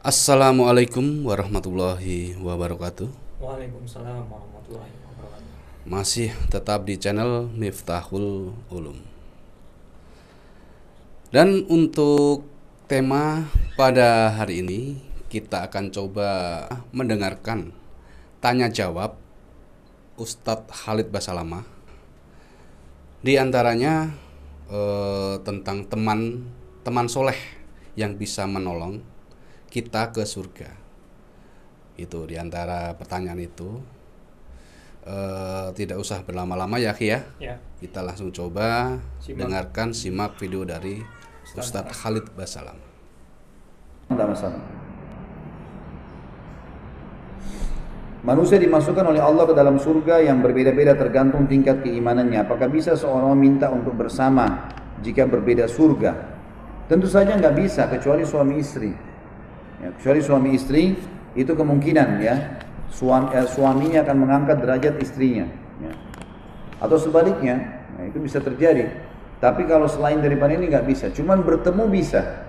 Assalamualaikum warahmatullahi wabarakatuh. Waalaikumsalam warahmatullahi wabarakatuh. Masih tetap di channel Miftahul Ulum. Dan untuk tema pada hari ini kita akan coba mendengarkan tanya jawab Ustadz Khalid Basalamah. Di antaranya tentang teman soleh yang bisa menolong kita ke surga. Itu diantara pertanyaan itu. Tidak usah berlama-lama ya Ki ya. Ya, Kita langsung coba simak simak video dari Ustadz Khalid Basalam. Tidak masalah. Manusia dimasukkan oleh Allah ke dalam surga yang berbeda-beda tergantung tingkat keimanannya. Apakah bisa seorang meminta untuk bersama jika berbeda surga? Tentu saja nggak bisa kecuali suami istri. Ya, kecuali suami istri itu kemungkinan ya suaminya akan mengangkat derajat istrinya. Ya. Atau sebaliknya, nah, itu bisa terjadi. Tapi kalau selain daripada ini nggak bisa. Cuman bertemu bisa.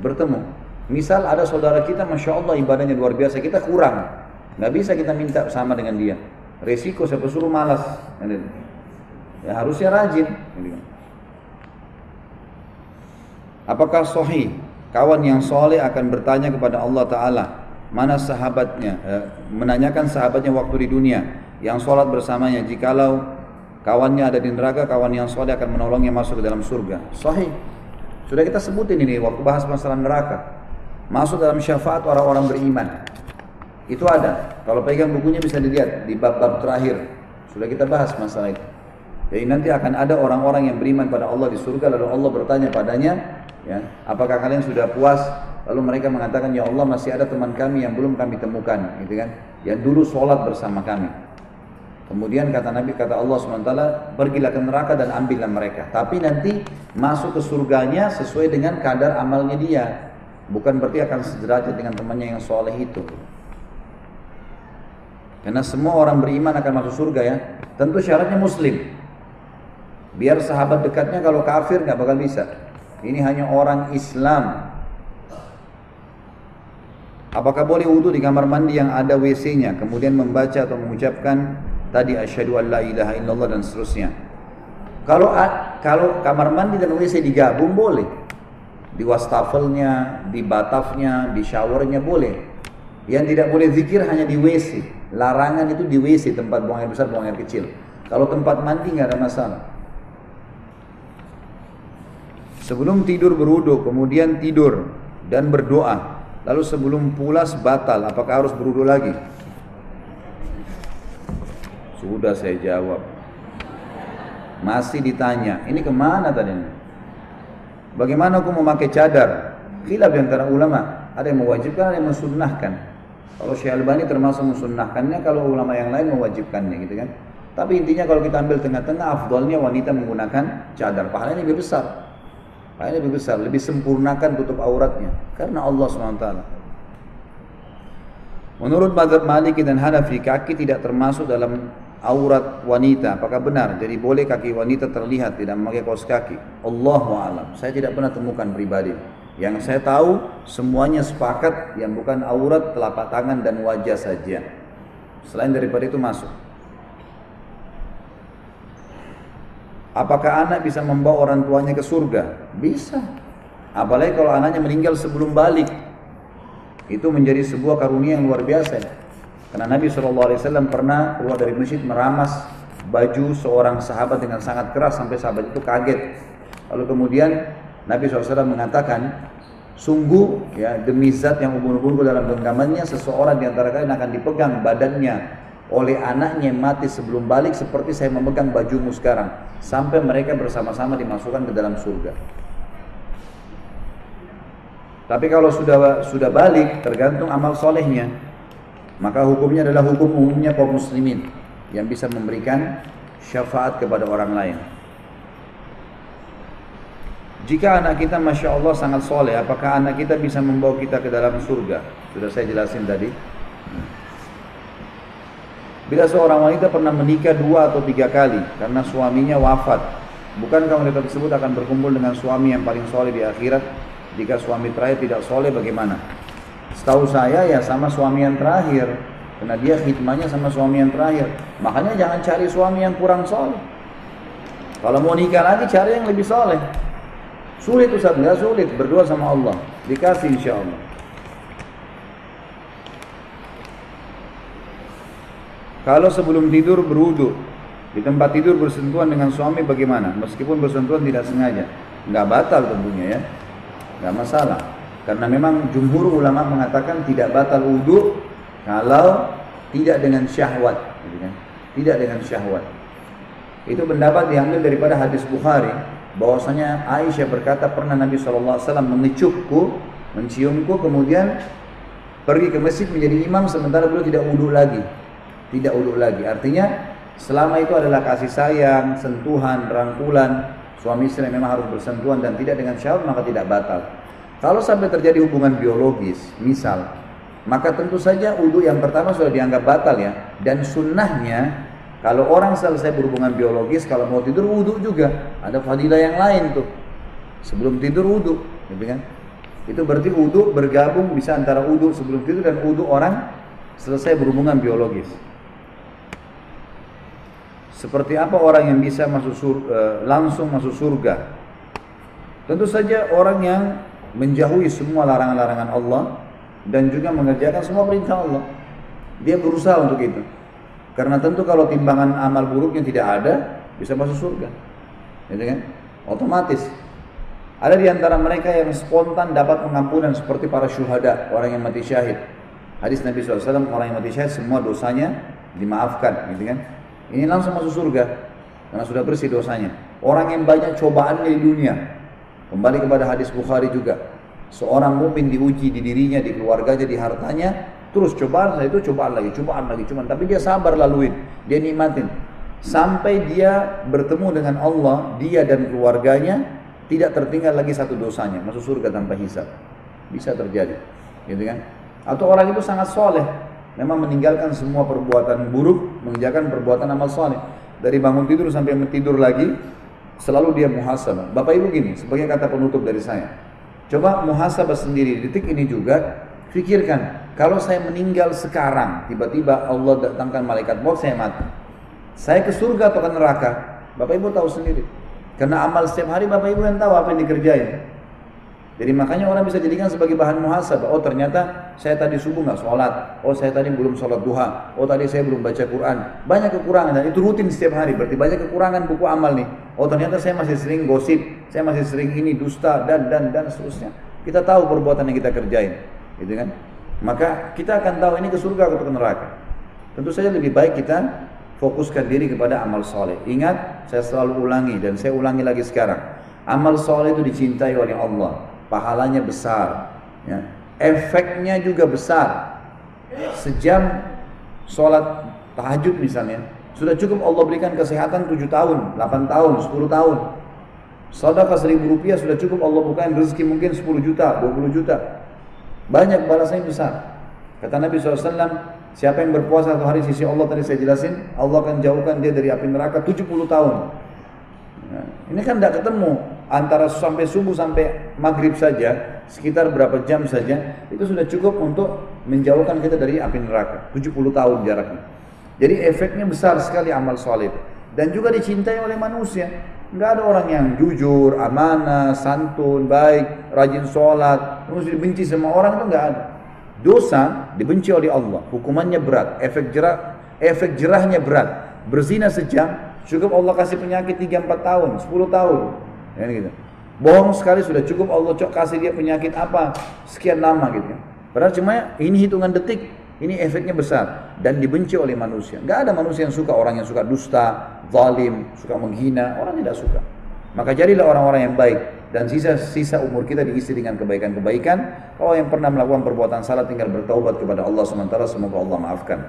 Bertemu. Misal ada saudara kita, masya Allah ibadahnya luar biasa, kita kurang, nggak bisa kita minta sama dengan dia. Resiko saya suruh malas. Ya harusnya rajin. Apakah sahih kawan yang soleh akan bertanya kepada Allah Ta'ala mana sahabatnya, menanyakan sahabatnya waktu di dunia yang sholat bersamanya, jikalau kawannya ada di neraka, kawan yang soleh akan menolongnya masuk ke dalam surga. Sahih. Sudah kita sebutin ini waktu bahas masalah neraka. Masuk dalam syafaat orang-orang beriman. Itu ada. Kalau pegang bukunya bisa dilihat di bab-bab terakhir. Sudah kita bahas masalah itu. Jadi nanti akan ada orang-orang yang beriman pada Allah di surga, lalu Allah bertanya padanya, ya, apakah kalian sudah puas? Lalu mereka mengatakan, ya Allah masih ada teman kami yang belum kami temukan, gitu kan? Yang dulu sholat bersama kami. Kemudian kata Nabi, kata Allah SWT, pergilah ke neraka dan ambillah mereka. Tapi nanti masuk ke surganya sesuai dengan kadar amalnya dia. Bukan berarti akan sederajat dengan temannya yang soleh itu. Karena semua orang beriman akan masuk surga ya. Tentu syaratnya muslim. Biar sahabat dekatnya kalau kafir nggak bakal bisa. Ini hanya orang Islam. Apakah boleh wudu di kamar mandi yang ada WC-nya, kemudian membaca atau mengucapkan tadi asyhadu an la ilaha illallah dan seterusnya? Kalau kamar mandi dan WC digabung boleh. Di wastafelnya, di batafnya, di showernya boleh. Yang tidak boleh zikir hanya di WC. Larangan itu di WC, tempat buang air besar, buang air kecil. Kalau tempat mandi nggak ada masalah. Sebelum tidur berwudu, kemudian tidur dan berdoa. Lalu sebelum pulas batal, apakah harus berwudu lagi? Sudah saya jawab. Masih ditanya, ini kemana tadi? Bagaimana aku memakai cadar? Khilaf di antara ulama. Ada yang mewajibkan, ada yang mensunnahkan. Kalau Syekh Albani termasuk mensunnahkannya, kalau ulama yang lain mewajibkannya, gitu kan? Tapi intinya kalau kita ambil tengah-tengah, afdalnya wanita menggunakan cadar. Pahalanya lebih besar. Pahalanya lebih besar, lebih sempurnakan tutup auratnya. Karena Allah SWT. Menurut mazhab Maliki dan Hanafi, kaki tidak termasuk dalam aurat wanita. Apakah benar? Jadi boleh kaki wanita terlihat tidak memakai kaos kaki? Allahu a'lam. Saya tidak pernah temukan pribadi. Yang saya tahu semuanya sepakat yang bukan aurat telapak tangan dan wajah saja. Selain daripada itu masuk. Apakah anak bisa membawa orang tuanya ke surga? Bisa. Apalagi kalau anaknya meninggal sebelum balik. Itu menjadi sebuah karunia yang luar biasa. Karena Nabi SAW pernah keluar dari masjid meramas baju seorang sahabat dengan sangat keras sampai sahabat itu kaget. Lalu kemudian Nabi SAW mengatakan, sungguh ya demi zat yang ubun-ubun dalam genggamannya, seseorang di antara kalian akan dipegang badannya oleh anaknya yang mati sebelum balik seperti saya memegang bajumu sekarang, sampai mereka bersama-sama dimasukkan ke dalam surga. Tapi kalau sudah balik, tergantung amal solehnya. Maka hukumnya adalah hukum umumnya kaum muslimin yang bisa memberikan syafaat kepada orang lain. Jika anak kita masya Allah sangat soleh, apakah anak kita bisa membawa kita ke dalam surga? Sudah saya jelasin tadi. Bila seorang wanita pernah menikah 2 atau 3 kali karena suaminya wafat, bukankah wanita tersebut akan berkumpul dengan suami yang paling soleh di akhirat? Jika suami terakhir tidak soleh bagaimana? Setahu saya ya sama suami yang terakhir, karena dia khidmahnya sama suami yang terakhir. Makanya jangan cari suami yang kurang soleh. Kalau mau nikah lagi cari yang lebih soleh. Sulit Ustaz, nggak sulit, berdoa sama Allah, dikasih insya Allah. Kalau sebelum tidur berwudu, di tempat tidur bersentuhan dengan suami bagaimana? Meskipun bersentuhan tidak sengaja, nggak batal tentunya ya, nggak masalah. Karena memang jumhur ulama mengatakan tidak batal wudu kalau tidak dengan syahwat, gitu kan? Tidak dengan syahwat. Itu pendapat diambil daripada hadis Bukhari, bahwasanya Aisyah berkata pernah Nabi SAW mengecupku, menciumku, kemudian pergi ke masjid menjadi imam sementara beliau tidak wudu lagi. Tidak wudu lagi, artinya selama itu adalah kasih sayang, sentuhan, rangkulan, suami istri memang harus bersentuhan dan tidak dengan syahwat, maka tidak batal. Kalau sampai terjadi hubungan biologis, misal, maka tentu saja wudu yang pertama sudah dianggap batal ya. Dan sunnahnya, kalau orang selesai berhubungan biologis, kalau mau tidur wudu juga, ada fadilah yang lain tuh. Sebelum tidur wudu, gitu kan? Itu berarti wudu bergabung bisa antara wudu sebelum tidur dan wudu orang selesai berhubungan biologis. Seperti apa orang yang bisa langsung masuk surga? Tentu saja orang yang menjauhi semua larangan-larangan Allah dan juga mengerjakan semua perintah Allah. Dia berusaha untuk itu. Karena tentu kalau timbangan amal buruknya tidak ada, bisa masuk surga. Gitu kan? Otomatis. Ada di antara mereka yang spontan dapat pengampunan seperti para syuhada, orang yang mati syahid. Hadis Nabi SAW, orang yang mati syahid semua dosanya dimaafkan, gitu kan? Ini langsung masuk surga karena sudah bersih dosanya. Orang yang banyak cobaan di dunia, kembali kepada hadis Bukhari juga, seorang mukmin diuji di dirinya, di keluarganya, di hartanya, terus cobaan itu cobaan lagi, tapi dia sabar laluin, dia nikmatin sampai dia bertemu dengan Allah, dia dan keluarganya tidak tertinggal lagi satu dosanya, masuk surga tanpa hisab. Bisa terjadi, gitu kan? Atau orang itu sangat soleh, memang meninggalkan semua perbuatan buruk, mengerjakan perbuatan amal soleh. Dari bangun tidur sampai tidur lagi, selalu dia muhasabah. Bapak Ibu gini, sebagai kata penutup dari saya, coba muhasabah sendiri di detik ini juga, pikirkan, kalau saya meninggal sekarang, tiba-tiba Allah datangkan malaikat maut, saya mati, saya ke surga atau ke neraka? Bapak Ibu tahu sendiri. Karena amal setiap hari Bapak Ibu yang tahu apa yang dikerjain. Jadi makanya orang bisa jadikan sebagai bahan muhasabah. Oh ternyata saya tadi subuh nggak sholat. Oh saya tadi belum sholat duha. Oh tadi saya belum baca Quran. Banyak kekurangan dan itu rutin setiap hari. Berarti banyak kekurangan buku amal nih. Oh ternyata saya masih sering gosip. Saya masih sering ini dusta dan seterusnya. Kita tahu perbuatan yang kita kerjain, gitu kan? Maka kita akan tahu ini ke surga atau ke neraka. Tentu saja lebih baik kita fokuskan diri kepada amal soleh. Ingat, saya selalu ulangi dan saya ulangi lagi sekarang. Amal soleh itu dicintai oleh Allah. Pahalanya besar, ya. Efeknya juga besar. Sejam sholat tahajud misalnya, sudah cukup Allah berikan kesehatan 7 tahun, 8 tahun, 10 tahun. Sedekah 1.000 rupiah sudah cukup Allah bukain rezeki mungkin 10 juta, 20 juta. Banyak balasannya besar. Kata Nabi SAW, siapa yang berpuasa satu hari di sisi Allah, tadi saya jelasin, Allah akan jauhkan dia dari api neraka 70 tahun. Nah, ini kan tidak ketemu, antara sampai subuh sampai maghrib saja, sekitar berapa jam saja, itu sudah cukup untuk menjauhkan kita dari api neraka, 70 tahun jaraknya. Jadi efeknya besar sekali amal soleh. Dan juga dicintai oleh manusia. Enggak ada orang yang jujur, amanah, santun, baik, rajin sholat, terus dibenci sama orang, itu enggak ada. Dosa dibenci oleh Allah, hukumannya berat, efek jerahnya berat. Berzina sejam, cukup Allah kasih penyakit 3-4 tahun, 10 tahun. Ya, gitu. Bohong sekali sudah cukup Allah kasih dia penyakit apa, sekian lama gitu. Padahal cuma ini hitungan detik, ini efeknya besar dan dibenci oleh manusia. Enggak ada manusia yang suka orang yang suka dusta, zalim, suka menghina, orang tidak suka. Maka jadilah orang-orang yang baik dan sisa umur kita diisi dengan kebaikan-kebaikan. Kalau yang pernah melakukan perbuatan salah tinggal bertaubat kepada Allah sementara, semoga Allah maafkan.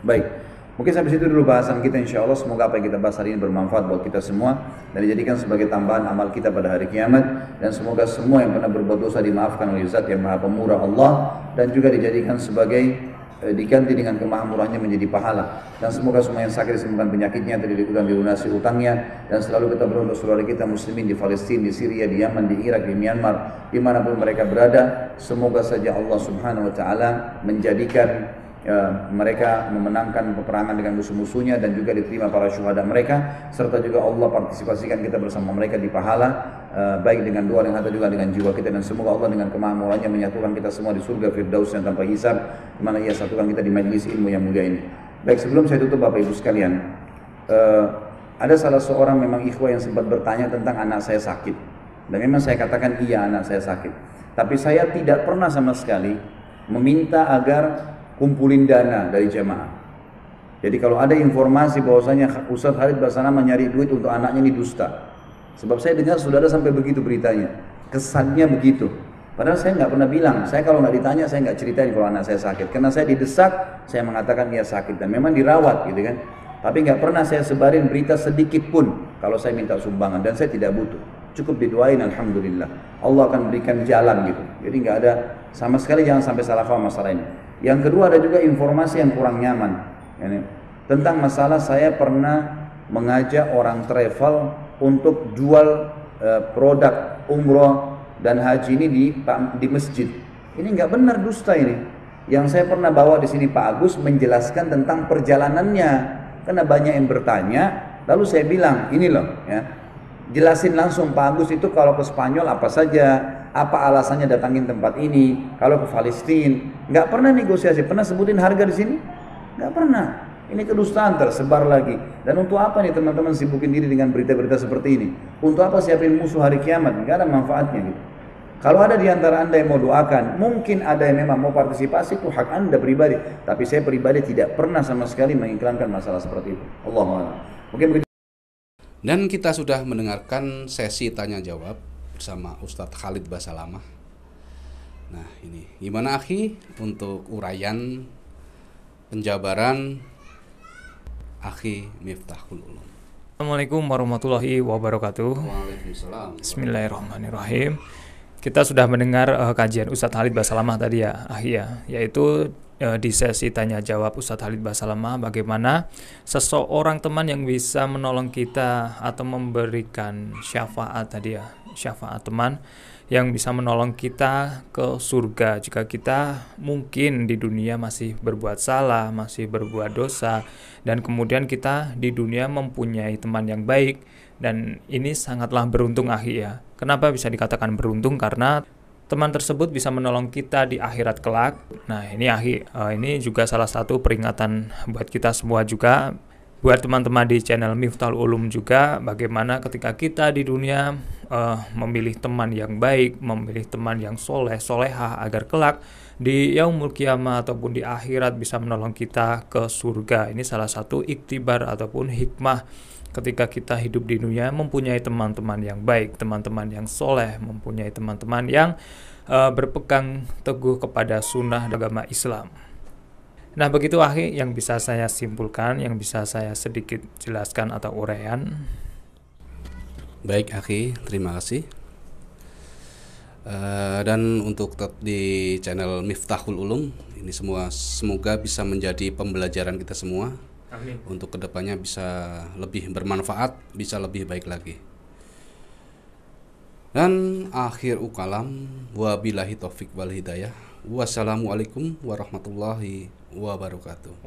Baik. Mungkin sampai situ dulu bahasan kita, insya Allah. Semoga apa yang kita bahas hari ini bermanfaat buat kita semua dan dijadikan sebagai tambahan amal kita pada hari kiamat. Dan semoga semua yang pernah berbuat dosa dimaafkan oleh Zat yang Maha Pemurah Allah, dan juga dijadikan sebagai diganti dengan kemakmurannya menjadi pahala. Dan semoga semua yang sakit disembuhkan penyakitnya, terlilit dilunasi utangnya, dan selalu kita berdoa untuk saudara kita muslimin di Palestina, di Syria, di Yaman, di Irak, di Myanmar, dimanapun mereka berada. Semoga saja Allah Subhanahu Wa Taala menjadikan mereka memenangkan peperangan dengan musuh-musuhnya, dan juga diterima para syuhada mereka, serta juga Allah partisipasikan kita bersama mereka di pahala, baik dengan doa dan harta juga dengan jiwa kita. Dan semoga Allah dengan kemakmurannya menyatukan kita semua di surga Firdaus yang tanpa hisab, di mana Ia satukan kita di majlis ilmu yang mulia ini. Baik, sebelum saya tutup Bapak Ibu sekalian, ada salah seorang memang ikhwah yang sempat bertanya tentang anak saya sakit, dan memang saya katakan iya, anak saya sakit, tapi saya tidak pernah sama sekali meminta agar kumpulin dana dari jamaah. Jadi kalau ada informasi bahwasanya Ustaz Khalid Basalamah nyari duit untuk anaknya, ini dusta. Sebab saya dengar saudara sampai begitu beritanya, kesannya begitu. Padahal saya nggak pernah bilang, saya kalau nggak ditanya saya nggak ceritain kalau anak saya sakit, karena saya didesak, saya mengatakan dia sakit dan memang dirawat gitu kan. Tapi nggak pernah saya sebarin berita sedikit pun kalau saya minta sumbangan, dan saya tidak butuh. Cukup didoain, alhamdulillah. Allah akan berikan jalan gitu. Jadi nggak ada sama sekali, jangan sampai salah paham masalah ini. Yang kedua, ada juga informasi yang kurang nyaman, yani, tentang masalah saya pernah mengajak orang travel untuk jual produk umroh dan haji ini di masjid. Ini nggak benar, dusta ini. Yang saya pernah bawa di sini Pak Agus menjelaskan tentang perjalanannya, karena banyak yang bertanya. Lalu saya bilang, ini loh, ya, jelasin langsung Pak Agus itu kalau ke Spanyol apa saja, apa alasannya datangin tempat ini, kalau ke Palestina nggak pernah negosiasi, pernah sebutin harga di sini, nggak pernah. Ini kedustaan tersebar lagi. Dan untuk apa nih teman-teman sibukin diri dengan berita-berita seperti ini? Untuk apa siapin musuh hari kiamat? Nggak ada manfaatnya gitu. Kalau ada di antara anda yang mau doakan, mungkin ada yang memang mau partisipasi, itu hak anda pribadi. Tapi saya pribadi tidak pernah sama sekali mengiklankan masalah seperti itu. Allahu a'lam. Mungkin begitu. Dan kita sudah mendengarkan sesi tanya jawab bersama Ustadz Khalid Basalamah. Nah, ini gimana akhi untuk uraian penjabaran akhi Miftahul Ulum. Assalamualaikum warahmatullahi wabarakatuh. Waalaikumsalam. Bismillahirrahmanirrahim. Kita sudah mendengar kajian Ustadz Khalid Basalamah tadi ya, akhi ya, yaitu di sesi tanya jawab Ustadz Khalid Basalamah, bagaimana seseorang teman yang bisa menolong kita atau memberikan syafaat tadi ya, syafaat teman yang bisa menolong kita ke surga jika kita mungkin di dunia masih berbuat salah, masih berbuat dosa, dan kemudian kita di dunia mempunyai teman yang baik. Dan ini sangatlah beruntung akhi ya. Kenapa bisa dikatakan beruntung? Karena teman tersebut bisa menolong kita di akhirat kelak. Nah ini akhi, ini juga salah satu peringatan buat kita semua juga, buat teman-teman di channel Miftahul Ulum juga, bagaimana ketika kita di dunia memilih teman yang baik, memilih teman yang soleh, solehah, agar kelak di yaumul qiyamah ataupun di akhirat bisa menolong kita ke surga. Ini salah satu iktibar ataupun hikmah ketika kita hidup di dunia, mempunyai teman-teman yang baik, teman-teman yang soleh, mempunyai teman-teman yang berpegang teguh kepada sunnah agama Islam. Nah begitu akhi yang bisa saya simpulkan, yang bisa saya sedikit jelaskan atau uraian. Baik akhi, terima kasih. Dan untuk di channel Miftahul Ulum ini semua semoga bisa menjadi pembelajaran kita semua. Amin. Untuk kedepannya bisa lebih bermanfaat, bisa lebih baik lagi. Dan akhir ukalam, wabillahi taufik wal hidayah. Wassalamualaikum warahmatullahi wabarakatuh.